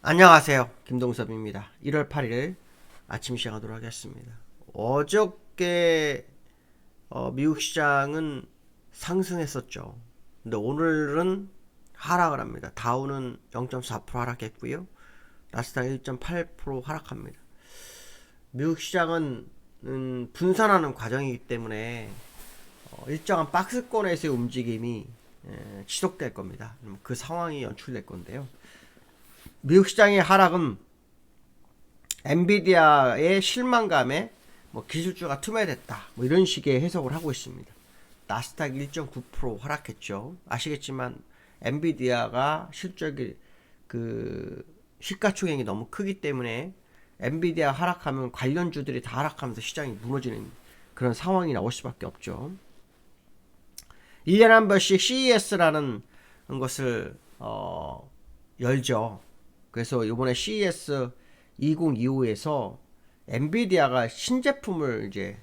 안녕하세요. 김동섭입니다. 1월 8일 아침 시작하도록 하겠습니다. 어저께 미국 시장은 상승했었죠. 근데 오늘은 하락을 합니다. 다우는 0.4% 하락했고요. 나스닥 1.8% 하락합니다. 미국 시장은 분산하는 과정이기 때문에 일정한 박스권에서의 움직임이 지속될 겁니다. 그 상황이 연출될 건데요. 미국 시장의 하락은 엔비디아의 실망감에 기술주가 투매됐다 이런 식의 해석을 하고 있습니다. 나스닥 1.9% 하락했죠. 아시겠지만 엔비디아가 실적이 시가총액이 너무 크기 때문에 엔비디아 하락하면 관련주들이 다 하락하면서 시장이 무너지는 그런 상황이 나올 수밖에 없죠. 1년에 한 번씩 CES라는 것을 열죠. 그래서 이번에 CES 2025에서 엔비디아가 신제품을 이제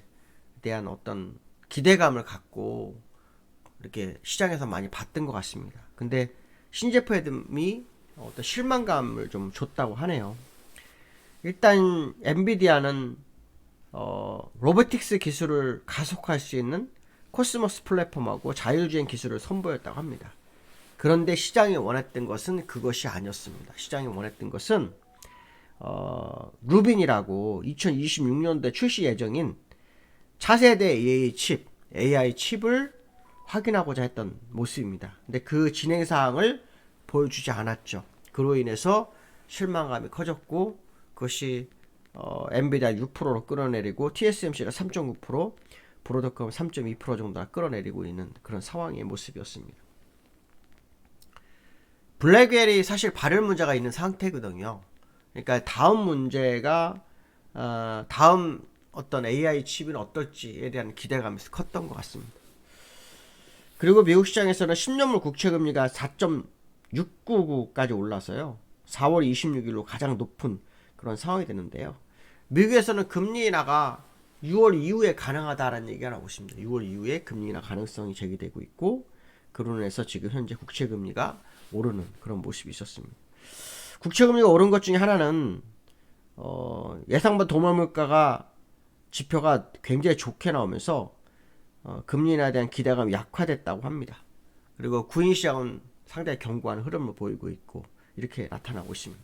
대한 어떤 기대감을 갖고 이렇게 시장에서 많이 봤던 것 같습니다. 근데 신제품이 어떤 실망감을 좀 줬다고 하네요. 일단 엔비디아는 로보틱스 기술을 가속할 수 있는 코스모스 플랫폼하고 자율주행 기술을 선보였다고 합니다. 그런데 시장이 원했던 것은 그것이 아니었습니다. 시장이 원했던 것은 루빈이라고 2026년도에 출시 예정인 차세대 AI 칩을 확인하고자 했던 모습입니다. 근데 그 진행 사항을 보여주지 않았죠. 그로 인해서 실망감이 커졌고 그것이 엔비디아 6%로 끌어내리고 TSMC가 3.9%, 브로드컴 3.2% 정도나 끌어내리고 있는 그런 상황의 모습이었습니다. 블랙웰이 사실 발열 문제가 있는 상태거든요. 그러니까 다음 문제가 다음 어떤 AI 칩은 어떨지에 대한 기대감이 컸던 것 같습니다. 그리고 미국 시장에서는 10년물 국채금리가 4.699까지 올라서요. 4월 26일로 가장 높은 그런 상황이 되는데요. 미국에서는 금리 인하가 6월 이후에 가능하다라는 얘기가 나오고 있습니다. 6월 이후에 금리 인하 가능성이 제기되고 있고 그로 인해서 지금 현재 국채금리가 오르는 그런 모습이 있었습니다. 국채금리가 오른 것 중에 하나는 예상보다 도말물가가 지표가 굉장히 좋게 나오면서 금리 인하에 대한 기대감이 약화됐다고 합니다. 그리고 구인 시장은 상당히 견고한 흐름을 보이고 있고 이렇게 나타나고 있습니다.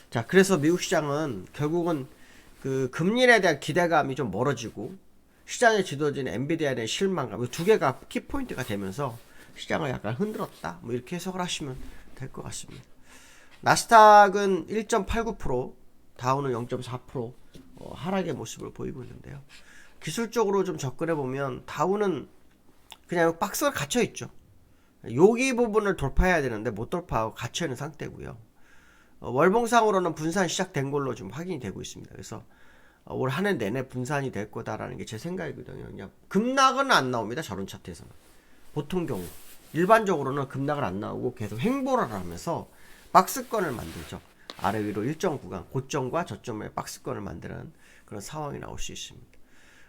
자, 그래서 미국 시장은 결국은 그 금리 인하에 대한 기대감이 좀 멀어지고 시장에 지도진 엔비디아에 대한 실망감, 두 개가 키포인트가 되면서 시장을 약간 흔들었다. 이렇게 해석을 하시면 될 것 같습니다. 나스닥은 1.89%, 다우는 0.4% 하락의 모습을 보이고 있는데요. 기술적으로 좀 접근해 보면 다우는 그냥 박스가 갇혀 있죠. 여기 부분을 돌파해야 되는데 못 돌파하고 갇혀 있는 상태고요. 월봉상으로는 분산 시작된 걸로 좀 확인이 되고 있습니다. 그래서 올 한 해 내내 분산이 될 거다라는 게 제 생각이거든요. 그냥 급락은 안 나옵니다. 저런 차트에서는. 보통 경우 일반적으로는 급락을 안 나오고 계속 횡보를 하면서 박스권을 만들죠. 아래 위로 일정 구간 고점과 저점의 박스권을 만드는 그런 상황이 나올 수 있습니다.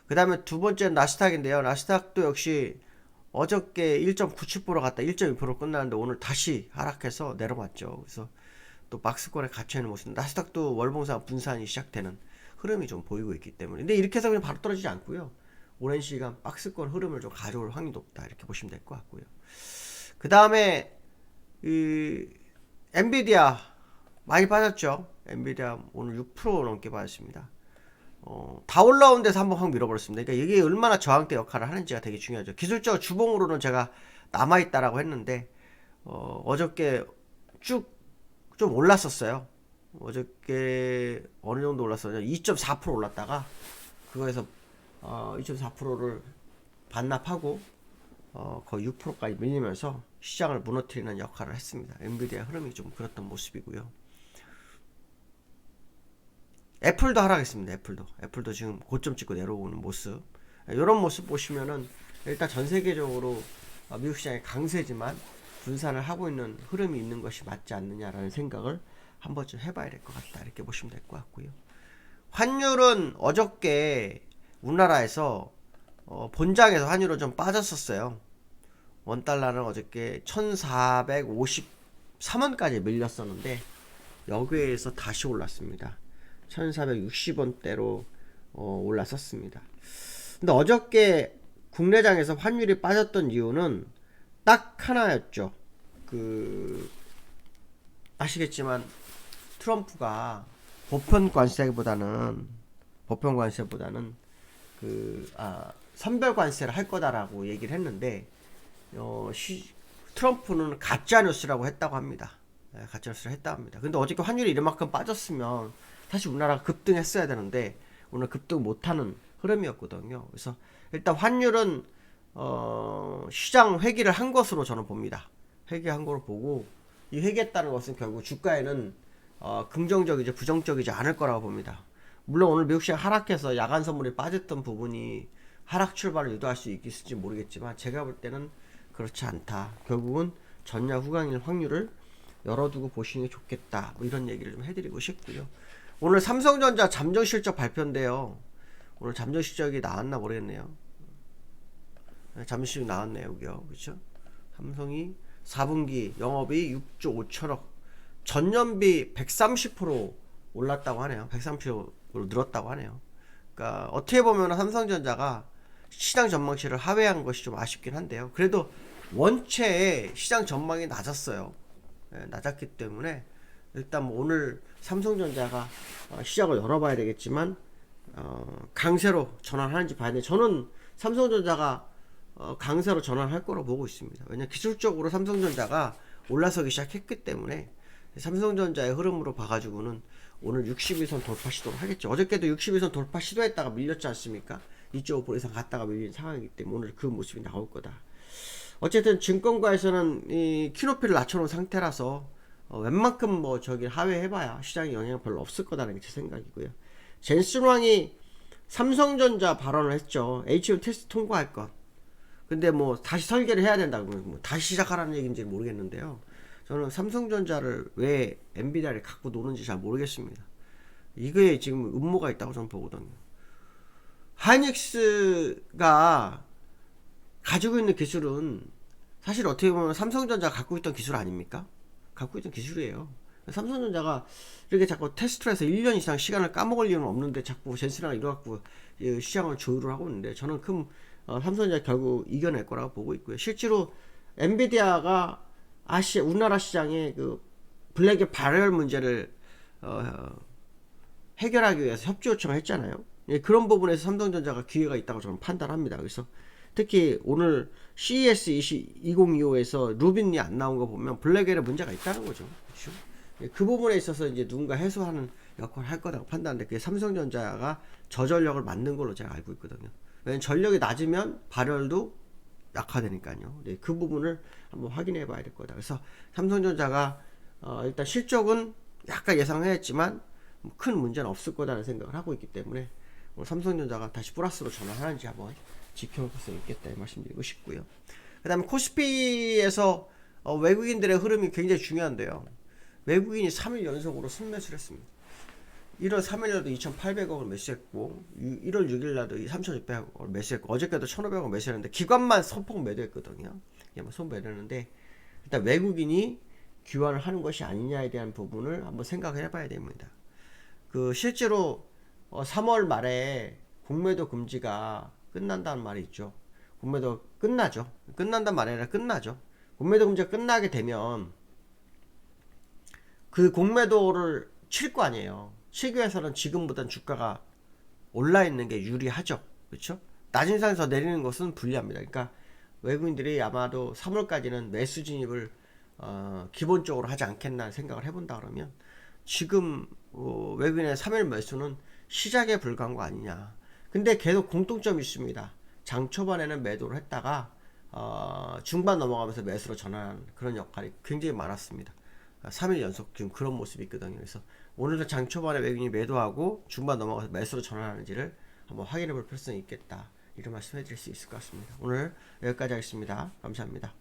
그 다음에 두 번째는 나스닥인데요. 나스닥도 역시 어저께 1.97% 갔다 1.2% 끝나는데 오늘 다시 하락해서 내려왔죠. 그래서 또 박스권에 갇혀있는 모습. 나스닥도 월봉상 분산이 시작되는 흐름이 좀 보이고 있기 때문에. 근데 이렇게 해서 그냥 바로 떨어지지 않고요. 오랜 시간 박스권 흐름을 좀 가져올 확률이 높다 이렇게 보시면 될 것 같고요. 그 다음에 엔비디아 많이 빠졌죠. 엔비디아 오늘 6% 넘게 빠졌습니다. 다 올라온 데서 한번 확 밀어버렸습니다. 그러니까 이게 얼마나 저항대 역할을 하는지가 되게 중요하죠. 기술적 주봉으로는 제가 남아있다라고 했는데 어저께 쭉 좀 올랐었어요. 어저께 어느 정도 올랐어요? 2.4% 올랐다가 그거에서 2.4%를 반납하고 거의 6%까지 밀리면서 시장을 무너뜨리는 역할을 했습니다. 엔비디아 흐름이 좀 그랬던 모습이고요. 애플도 하락했습니다. 애플도 지금 고점 찍고 내려오는 모습. 이런 모습 보시면은 일단 전 세계적으로 미국 시장이 강세지만 분산을 하고 있는 흐름이 있는 것이 맞지 않느냐라는 생각을 한 번쯤 해봐야 될 것 같다. 이렇게 보시면 될 것 같고요. 환율은 어저께 우리나라에서 본장에서 환율은 좀 빠졌었어요. 원달러는 어저께 1453원까지 밀렸었는데 여기에서 다시 올랐습니다. 1460원대로 올랐었습니다. 근데 어저께 국내장에서 환율이 빠졌던 이유는 딱 하나였죠. 아시겠지만 트럼프가 보편 관세보다는 선별 관세를 할 거다라고 얘기를 했는데 트럼프는 가짜 뉴스라고 했다고 합니다. 가짜 뉴스를 했다고 합니다. 근데 어저께 환율이 이만큼 빠졌으면 다시 우리나라가 급등했어야 되는데 오늘 급등 못하는 흐름이었거든요. 그래서 일단 환율은 시장 회귀를 한 것으로 저는 봅니다. 회귀한 걸로 보고 이 회귀했다는 것은 결국 주가에는 긍정적이지 부정적이지 않을 거라고 봅니다. 물론 오늘 미국 시장 하락해서 야간 선물이 빠졌던 부분이 하락 출발을 유도할 수 있을지 모르겠지만 제가 볼 때는 그렇지 않다. 결국은 전야 후강일 확률을 열어두고 보시는 게 좋겠다. 뭐 이런 얘기를 좀 해드리고 싶고요. 오늘 삼성전자 잠정 실적 발표인데요. 오늘 잠정 실적이 나왔나 모르겠네요. 잠정 실적 나왔네요, 여기요. 그렇죠? 삼성이 4분기 영업이 6조 5천억, 전년비 130% 올랐다고 하네요. 130% 늘었다고 하네요. 그러니까 어떻게 보면 삼성전자가 시장 전망치를 하회한 것이 좀 아쉽긴 한데요. 그래도 원체의 시장 전망이 낮았어요. 낮았기 때문에 일단 뭐 오늘 삼성전자가 시장을 열어봐야 되겠지만 강세로 전환하는지 봐야 돼. 저는 삼성전자가 강세로 전환할 거로 보고 있습니다. 왜냐면 기술적으로 삼성전자가 올라서기 시작했기 때문에 삼성전자의 흐름으로 봐가지고는 오늘 62선 돌파 시도를 하겠죠. 어저께도 62선 돌파 시도했다가 밀렸지 않습니까? 2.5% 이상 갔다가 밀린 상황이기 때문에 오늘 그 모습이 나올 거다. 어쨌든 증권가에서는 이 키높이를 낮춰놓은 상태라서 웬만큼 뭐 저기 하회해봐야 시장에 영향 별로 없을 거다라는 게 제 생각이고요. 젠슨왕이 삼성전자 발언을 했죠. HBM 테스트 통과할 것. 근데 뭐 다시 설계를 해야 된다고 뭐 다시 시작하라는 얘기인지 모르겠는데요. 저는 삼성전자를 왜 엔비디아를 갖고 노는지 잘 모르겠습니다. 이거에 지금 음모가 있다고 저는 보거든요. 하이닉스가 가지고 있는 기술은 사실 어떻게 보면 삼성전자가 갖고 있던 기술 아닙니까? 갖고 있던 기술이에요. 삼성전자가 이렇게 자꾸 테스트를 해서 1년 이상 시간을 까먹을 이유는 없는데 자꾸 젠슨이랑 이래갖고 시장을 조율을 하고 있는데 저는 삼성전자 결국 이겨낼 거라고 보고 있고요. 실제로 엔비디아가 우리나라 시장에 그 블랙의 발열 문제를 해결하기 위해서 협조 요청을 했잖아요. 그런 부분에서 삼성전자가 기회가 있다고 저는 판단합니다. 그래서 특히 오늘 CES 2025에서 루빈이 안 나온 거 보면 블랙웰에 문제가 있다는 거죠. 그렇죠? 그 부분에 있어서 이제 누군가 해소하는 역할을 할 거라고 판단하는데 그게 삼성전자가 저전력을 만든 걸로 제가 알고 있거든요. 왜냐면 전력이 낮으면 발열도 약화되니까요. 네, 그 부분을 한번 확인해 봐야 될 거다. 그래서 삼성전자가 일단 실적은 약간 예상했지만 큰 문제는 없을 거다라는 생각을 하고 있기 때문에 삼성전자가 다시 플러스로 전환하는지 한번 지켜볼 수 있겠다 말씀드리고 싶고요. 그 다음에 코스피에서 외국인들의 흐름이 굉장히 중요한데요. 외국인이 3일 연속으로 순매수를 했습니다. 1월 3일날도 2,800억을 매수했고 1월 6일날도 3,600억을 매수했고 어저께도 1,500억 매수했는데 기관만 소폭 매도했거든요. 손매도했는데 일단 외국인이 귀환을 하는 것이 아니냐에 대한 부분을 한번 생각을 해봐야 됩니다. 실제로 3월 말에 공매도 금지가 끝난다는 말이 있죠. 공매도 끝나죠. 끝난다는 말이 아니라 끝나죠. 공매도 금지가 끝나게 되면 그 공매도를 칠 거 아니에요. 치기 위해서는 지금보단 주가가 올라 있는 게 유리하죠. 그렇죠? 낮은 상에서 내리는 것은 불리합니다. 그러니까 외국인들이 아마도 3월까지는 매수 진입을 기본적으로 하지 않겠나 생각을 해본다 그러면 지금 외국인의 3일 매수는 시작에 불과한 거 아니냐. 근데 계속 공통점이 있습니다. 장 초반에는 매도를 했다가 중반 넘어가면서 매수로 전환하는 그런 역할이 굉장히 많았습니다. 3일 연속 지금 그런 모습이 있거든요. 그래서 오늘도 장 초반에 외국인이 매도하고 중반 넘어가서 매수로 전환하는지를 한번 확인해 볼 필요성이 있겠다. 이런 말씀 해드릴 수 있을 것 같습니다. 오늘 여기까지 하겠습니다. 감사합니다.